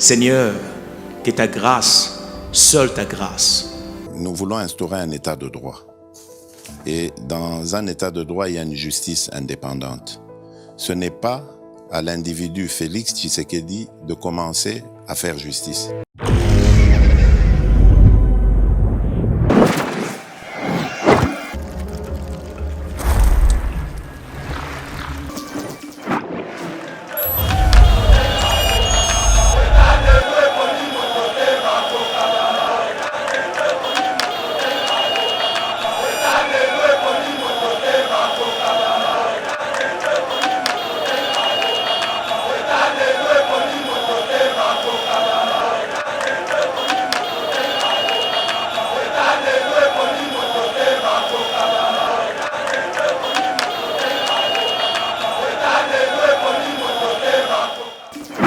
Seigneur, que ta grâce, seule ta grâce. Nous voulons instaurer un état de droit. Et dans un état de droit, il y a une justice indépendante. Ce n'est pas à l'individu Félix Tshisekedi de commencer à faire justice.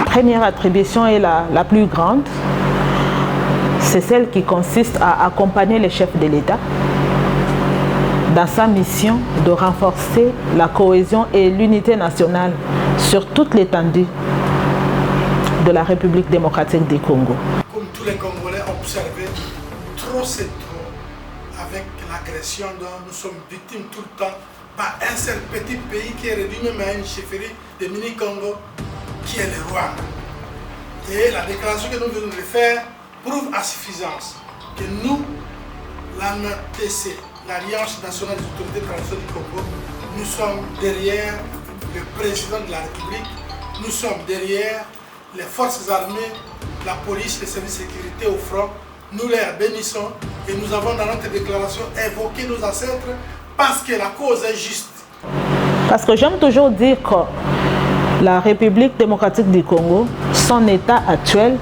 Première attribution est la plus grande, c'est celle qui consiste à accompagner le chef de l'État dans sa mission de renforcer la cohésion et l'unité nationale sur toute l'étendue de la République démocratique du Congo. Comme tous les Congolais observaient, trop c'est trop avec l'agression dont nous sommes victimes tout le temps par un seul petit pays qui est réduit même à une chefferie de mini-Congo, qui est le Rwanda. Et la déclaration que nous venons de faire prouve à suffisance que nous, l'ANTC, l'Alliance nationale des autorités traditionnelles du Congo, nous sommes derrière le président de la République, nous sommes derrière les forces armées, la police, les services de sécurité au front. Nous les bénissons et nous avons dans notre déclaration évoqué nos ancêtres parce que la cause est juste. Parce que j'aime toujours dire que la République démocratique du Congo, son état actuel,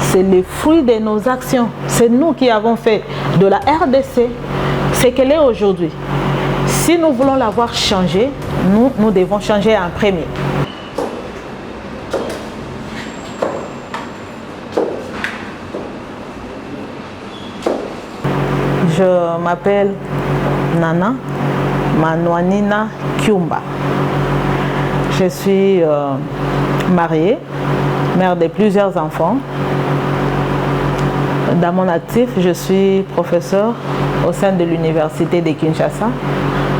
c'est le fruit de nos actions. C'est nous qui avons fait de la RDC ce qu'elle est aujourd'hui. Si nous voulons la voir changer, nous devons changer en premier. Je m'appelle Nana Manouanina Kyumba. Je suis mariée, mère de plusieurs enfants. Dans mon actif, je suis professeure au sein de l'Université de Kinshasa,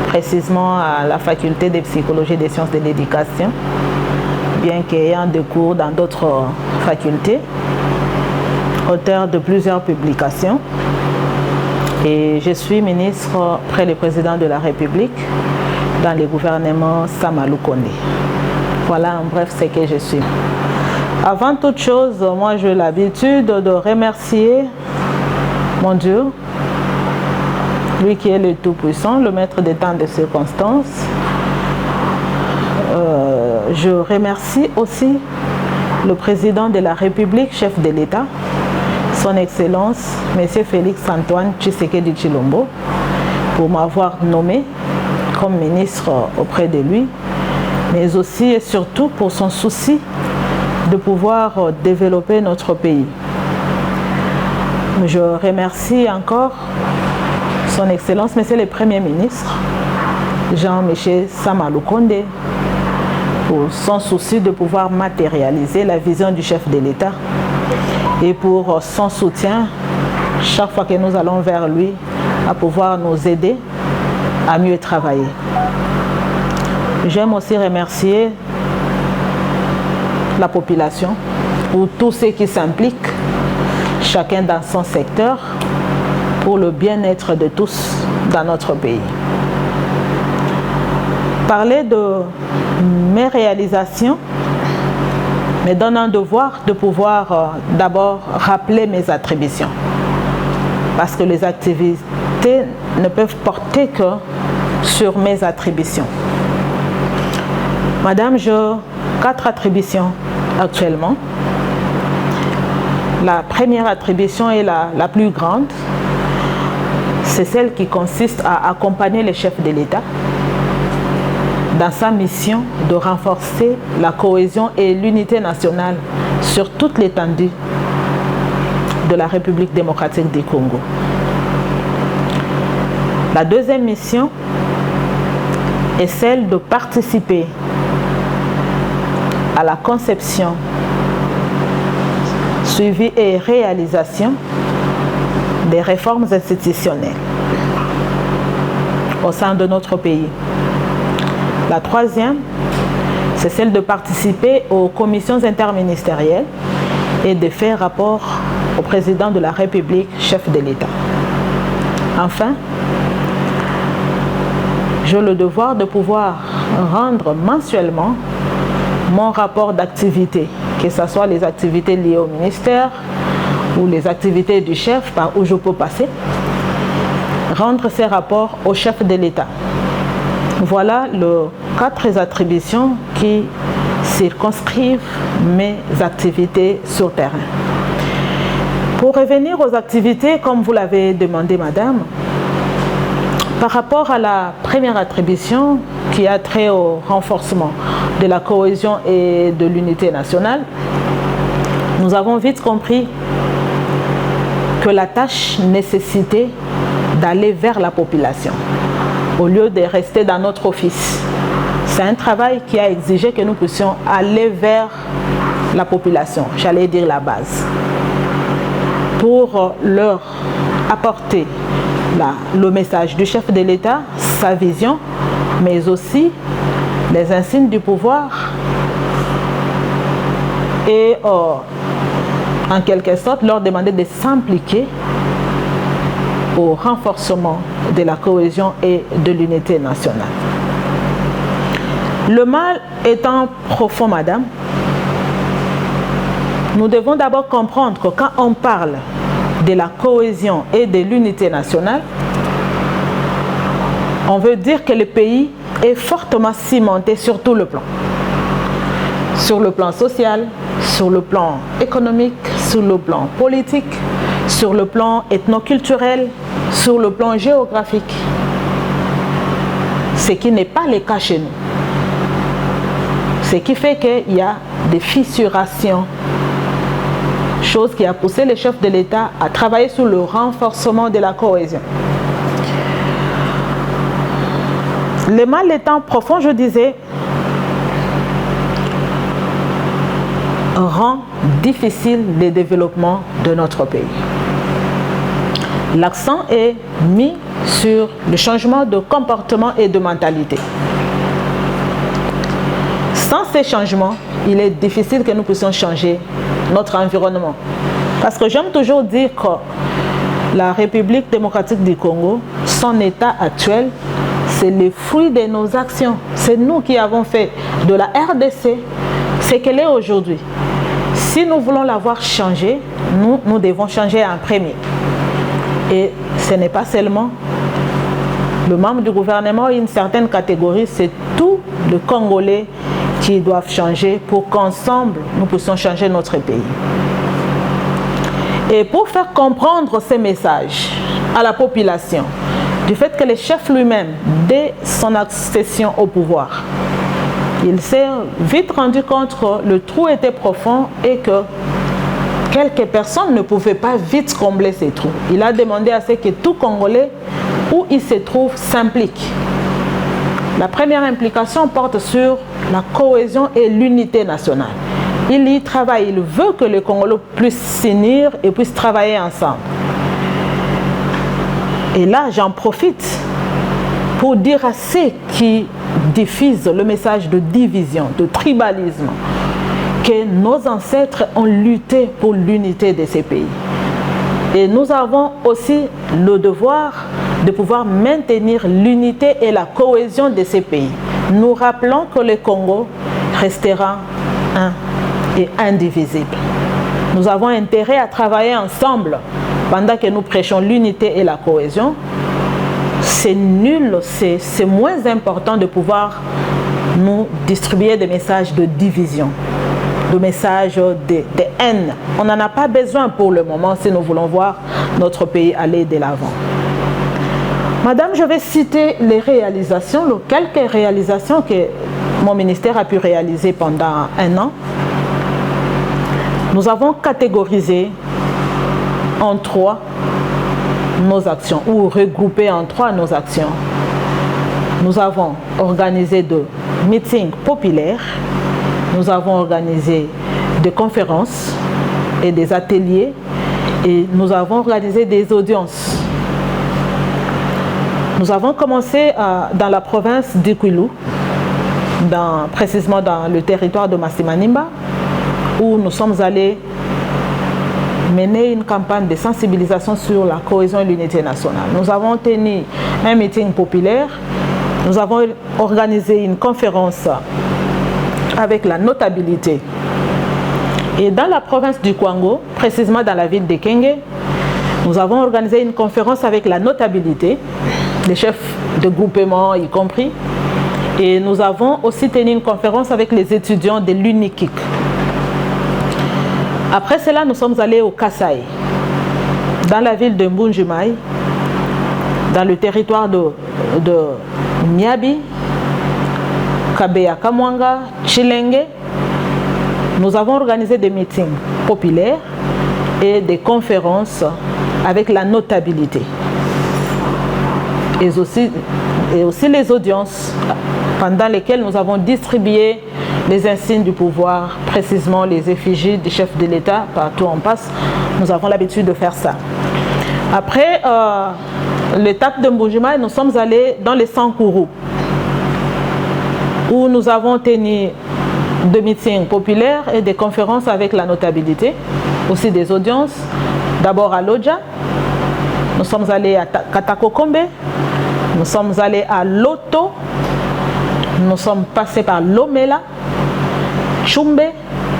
précisément à la faculté de psychologie et des sciences de l'éducation, bien qu'ayant des cours dans d'autres facultés, auteur de plusieurs publications. Et je suis ministre près le président de la République dans le gouvernement Sama Lukonde. Voilà en bref ce que je suis. Avant toute chose, moi j'ai l'habitude de remercier mon Dieu, lui qui est le Tout-Puissant, le maître des temps et des circonstances. Je remercie aussi le président de la République, chef de l'État, son Excellence, M. Félix Antoine Tshisekedi Tshilombo, pour m'avoir nommé comme ministre auprès de lui, mais aussi et surtout pour son souci de pouvoir développer notre pays. Je remercie encore son Excellence, Monsieur le Premier ministre, Jean-Michel Sama Lukonde, pour son souci de pouvoir matérialiser la vision du chef de l'État et pour son soutien chaque fois que nous allons vers lui à pouvoir nous aider à mieux travailler. J'aime aussi remercier la population ou tous ceux qui s'impliquent, chacun dans son secteur, pour le bien-être de tous dans notre pays. Parler de mes réalisations me donne un devoir de pouvoir d'abord rappeler mes attributions. Parce que les activités ne peuvent porter que sur mes attributions. Madame, j'ai 4 attributions actuellement. La première attribution est la plus grande. C'est celle qui consiste à accompagner le chef de l'État dans sa mission de renforcer la cohésion et l'unité nationale sur toute l'étendue de la République démocratique du Congo. La deuxième mission est celle de participer à la conception suivi et réalisation des réformes institutionnelles au sein de notre pays. La troisième, c'est celle de participer aux commissions interministérielles et de faire rapport au président de la République, chef de l'État. Enfin, j'ai le devoir de pouvoir rendre mensuellement mon rapport d'activité, que ce soit les activités liées au ministère ou les activités du chef par où je peux passer, rendre ces rapports au chef de l'État. Voilà les 4 attributions qui circonscrivent mes activités sur terrain. Pour revenir aux activités, comme vous l'avez demandé, madame, par rapport à la première attribution qui a trait au renforcement de la cohésion et de l'unité nationale, nous avons vite compris que la tâche nécessitait d'aller vers la population au lieu de rester dans notre office. C'est un travail qui a exigé que nous puissions aller vers la population, j'allais dire la base, pour leur apporter le message du chef de l'État, sa vision, mais aussi les insignes du pouvoir et en quelque sorte leur demander de s'impliquer au renforcement de la cohésion et de l'unité nationale. Le mal étant profond, madame, nous devons d'abord comprendre que quand on parle de la cohésion et de l'unité nationale, on veut dire que le pays est fortement cimenté sur tout le plan. Sur le plan social, sur le plan économique, sur le plan politique, sur le plan ethnoculturel, sur le plan géographique. Ce qui n'est pas le cas chez nous. Ce qui fait qu'il y a des fissurations, chose qui a poussé les chefs de l'État à travailler sur le renforcement de la cohésion. Le mal étant profond, je disais, rend difficile le développement de notre pays. L'accent est mis sur le changement de comportement et de mentalité. Sans ces changements, il est difficile que nous puissions changer notre environnement. Parce que j'aime toujours dire que la République démocratique du Congo, son état actuel, c'est le fruit de nos actions. C'est nous qui avons fait de la RDC ce qu'elle est aujourd'hui. Si nous voulons la voir changer, nous devons changer en premier. Et ce n'est pas seulement le membre du gouvernement, une certaine catégorie, c'est tous les Congolais qui doivent changer pour qu'ensemble, nous puissions changer notre pays. Et pour faire comprendre ces messages à la population, du fait que le chef lui-même, dès son accession au pouvoir, il s'est vite rendu compte que le trou était profond et que quelques personnes ne pouvaient pas vite combler ces trous. Il a demandé à ce que tout Congolais, où il se trouve, s'implique. La première implication porte sur la cohésion et l'unité nationale. Il y travaille, il veut que les Congolais puissent s'unir et puissent travailler ensemble. Et là, j'en profite pour dire à ceux qui diffusent le message de division, de tribalisme, que nos ancêtres ont lutté pour l'unité de ces pays. Et nous avons aussi le devoir de pouvoir maintenir l'unité et la cohésion de ces pays. Nous rappelons que le Congo restera un et indivisible. Nous avons intérêt à travailler ensemble pendant que nous prêchons l'unité et la cohésion. C'est nul, c'est moins important de pouvoir nous distribuer des messages de division, de messages de haine. On n'en a pas besoin pour le moment si nous voulons voir notre pays aller de l'avant. Madame, je vais citer les réalisations, quelques réalisations que mon ministère a pu réaliser pendant 1 an. Nous avons catégorisé en 3 nos actions, ou regroupé en 3 nos actions. Nous avons organisé de meetings populaires, nous avons organisé des conférences, et des ateliers et nous avons organisé des audiences. Nous avons commencé dans la province d'Ikwilu, précisément dans le territoire de Masimanimba, où nous sommes allés mener une campagne de sensibilisation sur la cohésion et l'unité nationale. Nous avons tenu un meeting populaire, nous avons organisé une conférence avec la notabilité. Et dans la province du Kwango, précisément dans la ville de Kenge, nous avons organisé une conférence avec la notabilité, les chefs de groupement y compris, et nous avons aussi tenu une conférence avec les étudiants de l'UNIKIK. Après cela, nous sommes allés au Kasaï, dans la ville de Mbunjimai, dans le territoire de Miabi, Kabeya Kamwanga, Chilenge. Nous avons organisé des meetings populaires et des conférences avec la notabilité. Et aussi les audiences pendant lesquelles nous avons distribué les insignes du pouvoir, précisément les effigies des chefs de l'État, partout on passe, nous avons l'habitude de faire ça. Après l'étape de Mbujima, nous sommes allés dans les Sankourou, où nous avons tenu de meetings populaires et des conférences avec la notabilité, aussi des audiences, d'abord à Lodja, nous sommes allés à Katakokombe, nous sommes allés à Loto, nous sommes passés par Lomela, Chumbe,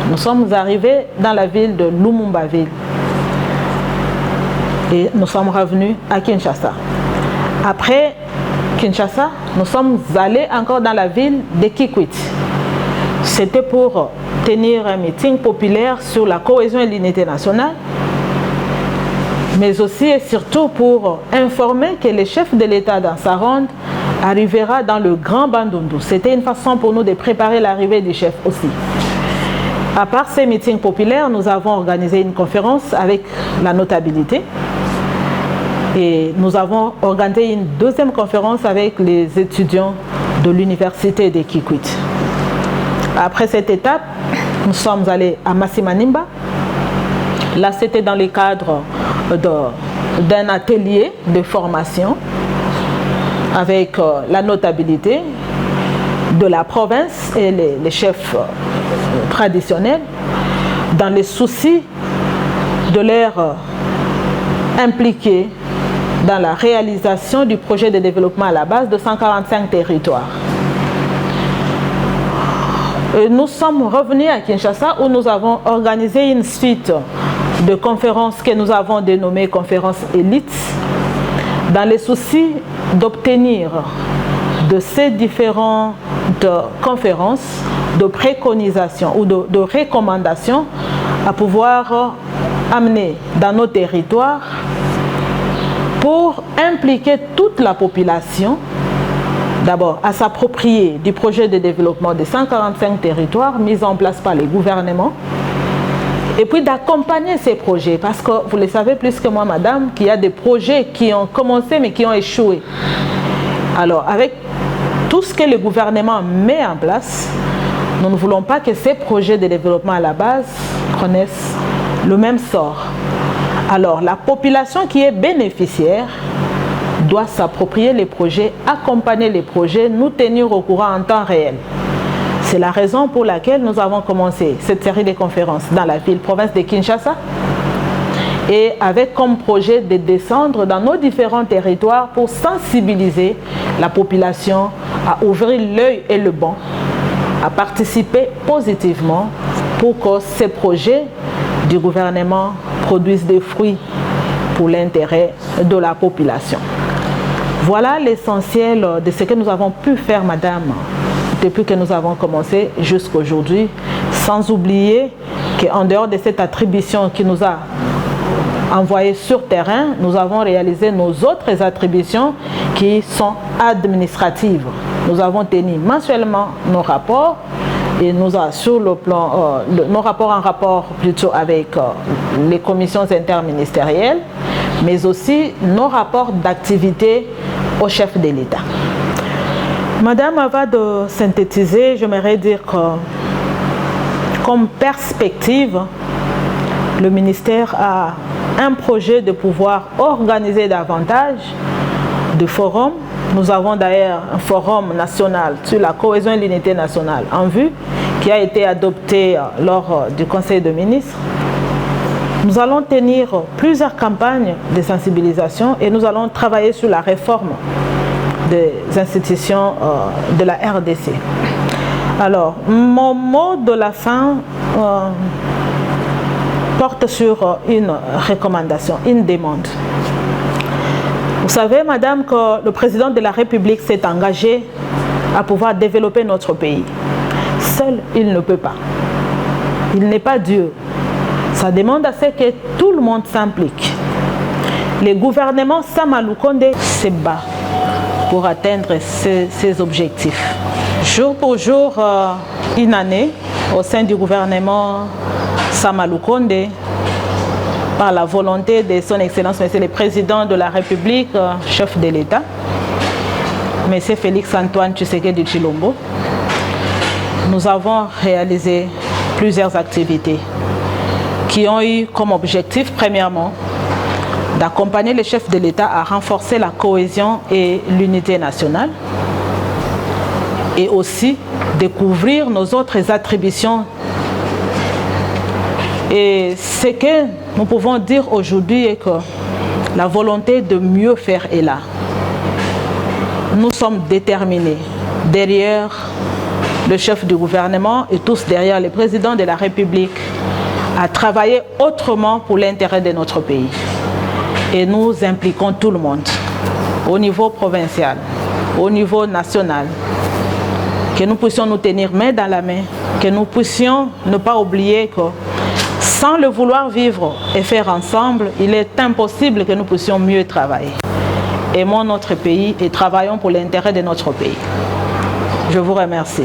nous sommes arrivés dans la ville de Lumumba-ville et nous sommes revenus à Kinshasa. Après Kinshasa, nous sommes allés encore dans la ville de Kikwit. C'était pour tenir un meeting populaire sur la cohésion et l'unité nationale, mais aussi et surtout pour informer que le chef de l'État dans sa ronde arrivera dans le Grand Bandundu. C'était une façon pour nous de préparer l'arrivée du chef aussi. À part ces meetings populaires, nous avons organisé une conférence avec la notabilité et nous avons organisé une deuxième conférence avec les étudiants de l'université de Kikwit. Après cette étape, nous sommes allés à Masimanimba. Là, c'était dans le cadre d'un atelier de formation avec la notabilité de la province et les chefs traditionnels dans les soucis de leur impliquer dans la réalisation du projet de développement à la base de 145 territoires. Nous sommes revenus à Kinshasa où nous avons organisé une suite de conférences que nous avons dénommées conférences élites dans les soucis d'obtenir de ces différentes conférences de préconisations ou de recommandations à pouvoir amener dans nos territoires pour impliquer toute la population, d'abord à s'approprier du projet de développement de 145 territoires mis en place par les gouvernements, et puis d'accompagner ces projets, parce que vous le savez plus que moi, madame, qu'il y a des projets qui ont commencé mais qui ont échoué. Alors, avec tout ce que le gouvernement met en place, nous ne voulons pas que ces projets de développement à la base connaissent le même sort. Alors, la population qui est bénéficiaire doit s'approprier les projets, accompagner les projets, nous tenir au courant en temps réel. C'est la raison pour laquelle nous avons commencé cette série de conférences dans la province de Kinshasa et avec comme projet de descendre dans nos différents territoires pour sensibiliser la population à ouvrir l'œil et le bon, à participer positivement pour que ces projets du gouvernement produisent des fruits pour l'intérêt de la population. Voilà l'essentiel de ce que nous avons pu faire, madame, depuis que nous avons commencé jusqu'à aujourd'hui, sans oublier qu'en dehors de cette attribution qui nous a envoyés sur terrain, nous avons réalisé nos autres attributions qui sont administratives. Nous avons tenu mensuellement nos rapports et nous avons sur le plan, nos rapports en rapport plutôt avec les commissions interministérielles, mais aussi nos rapports d'activité au chef de l'État. Madame, avant de synthétiser, j'aimerais dire que comme perspective, le ministère a un projet de pouvoir organiser davantage de forums. Nous avons d'ailleurs un forum national sur la cohésion et l'unité nationale en vue qui a été adopté lors du Conseil de ministres. Nous allons tenir plusieurs campagnes de sensibilisation et nous allons travailler sur la réforme des institutions de la RDC. Alors, mon mot de la fin porte sur une recommandation, une demande. Vous savez, madame, que le président de la République s'est engagé à pouvoir développer notre pays. Seul, il ne peut pas. Il n'est pas Dieu. Ça demande à ce que tout le monde s'implique. Le gouvernement Sama Lukonde se bat pour atteindre ces objectifs. Jour pour jour, une année, au sein du gouvernement Sama Lukonde, par la volonté de son Excellence, Monsieur le Président de la République, chef de l'État, Monsieur Félix Antoine Tshisekedi Tshilombo, nous avons réalisé plusieurs activités qui ont eu comme objectif, premièrement, d'accompagner le chef de l'État à renforcer la cohésion et l'unité nationale et aussi découvrir nos autres attributions. Et ce que nous pouvons dire aujourd'hui est que la volonté de mieux faire est là. Nous sommes déterminés derrière le chef du gouvernement et tous derrière le président de la République à travailler autrement pour l'intérêt de notre pays. Et nous impliquons tout le monde, au niveau provincial, au niveau national, que nous puissions nous tenir main dans la main, que nous puissions ne pas oublier que sans le vouloir vivre et faire ensemble, il est impossible que nous puissions mieux travailler. Aimons notre pays et travaillons pour l'intérêt de notre pays. Je vous remercie.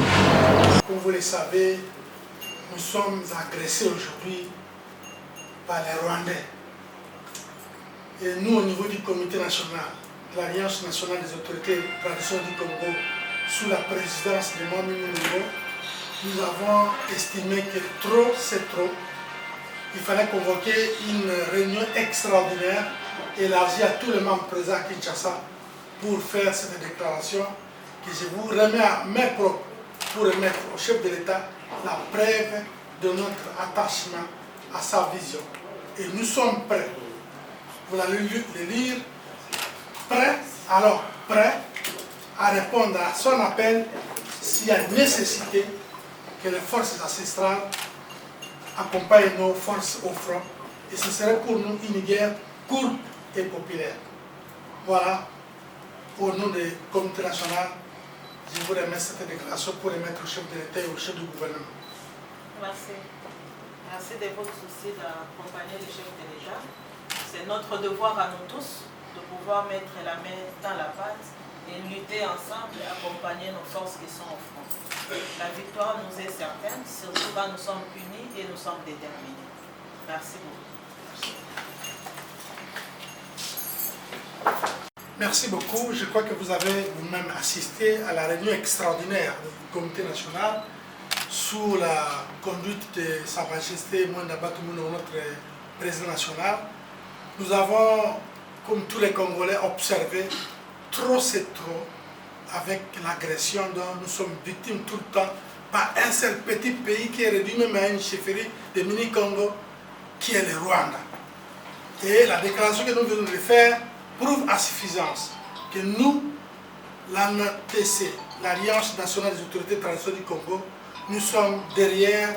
Comme vous le savez, nous sommes agressés aujourd'hui par les Rwandais. Et nous, au niveau du comité national, de l'Alliance nationale des autorités traditionnelles du Congo, sous la présidence de Mohamed Moulo, nous avons estimé que trop, c'est trop. Il fallait convoquer une réunion extraordinaire, élargie à tous les membres présents à Kinshasa, pour faire cette déclaration que je vous remets à main propre pour remettre au chef de l'État la preuve de notre attachement à sa vision. Et nous sommes prêts, vous allez le lire, prêts à répondre à son appel s'il y a nécessité que les forces ancestrales accompagnent nos forces au front. Et ce serait pour nous une guerre courte et populaire. Voilà, au nom du comité national, je vous remets cette déclaration pour remettre au chef de l'État et au chef du gouvernement. Merci. Merci de votre souci d'accompagner le chef de l'État. C'est notre devoir à nous tous de pouvoir mettre la main dans la pâte et lutter ensemble et accompagner nos forces qui sont au front. La victoire nous est certaine, surtout quand nous sommes unis et nous sommes déterminés. Merci beaucoup. Merci beaucoup. Je crois que vous avez vous-même assisté à la réunion extraordinaire du comité national sous la conduite de Sa Majesté Mwenda Batumuno, notre président national. Nous avons, comme tous les Congolais, observé trop c'est trop avec l'agression dont nous sommes victimes tout le temps par un seul petit pays qui est réduit même à une chefferie de mini-Congo qui est le Rwanda. Et la déclaration que nous venons de faire prouve à suffisance que nous, l'ANTC, l'Alliance nationale des autorités traditionnelles du Congo, nous sommes derrière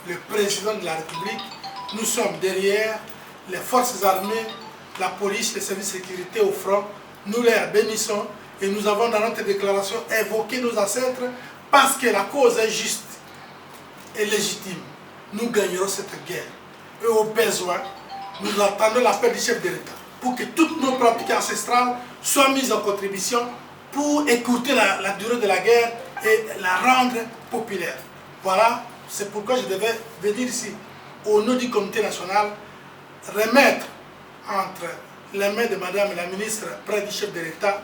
le président de la République, nous sommes derrière les forces armées, la police, les services de sécurité au front. Nous les bénissons et nous avons dans notre déclaration évoqué nos ancêtres parce que la cause est juste et légitime. Nous gagnerons cette guerre. Et au besoin, nous attendons l'appel du chef de l'État pour que toutes nos pratiques ancestrales soient mises en contribution pour écouter la durée de la guerre et la rendre populaire. Voilà, c'est pourquoi je devais venir ici, au nom du comité national, remettre entre les mains de Madame la ministre près du chef de l'État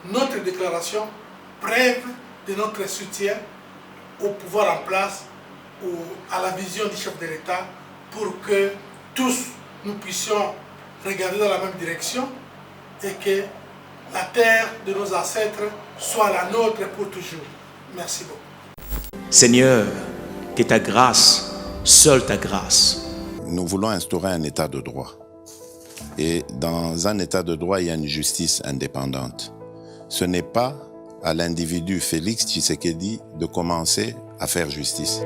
notre déclaration, preuve de notre soutien au pouvoir en place, à la vision du chef de l'État, pour que tous nous puissions regarder dans la même direction et que la terre de nos ancêtres soit la nôtre pour toujours. Merci beaucoup. Seigneur, que ta grâce, seule ta grâce, Nous voulons instaurer un état de droit. Et dans un état de droit, il y a une justice indépendante. Ce n'est pas à l'individu Félix Tshisekedi de commencer à faire justice.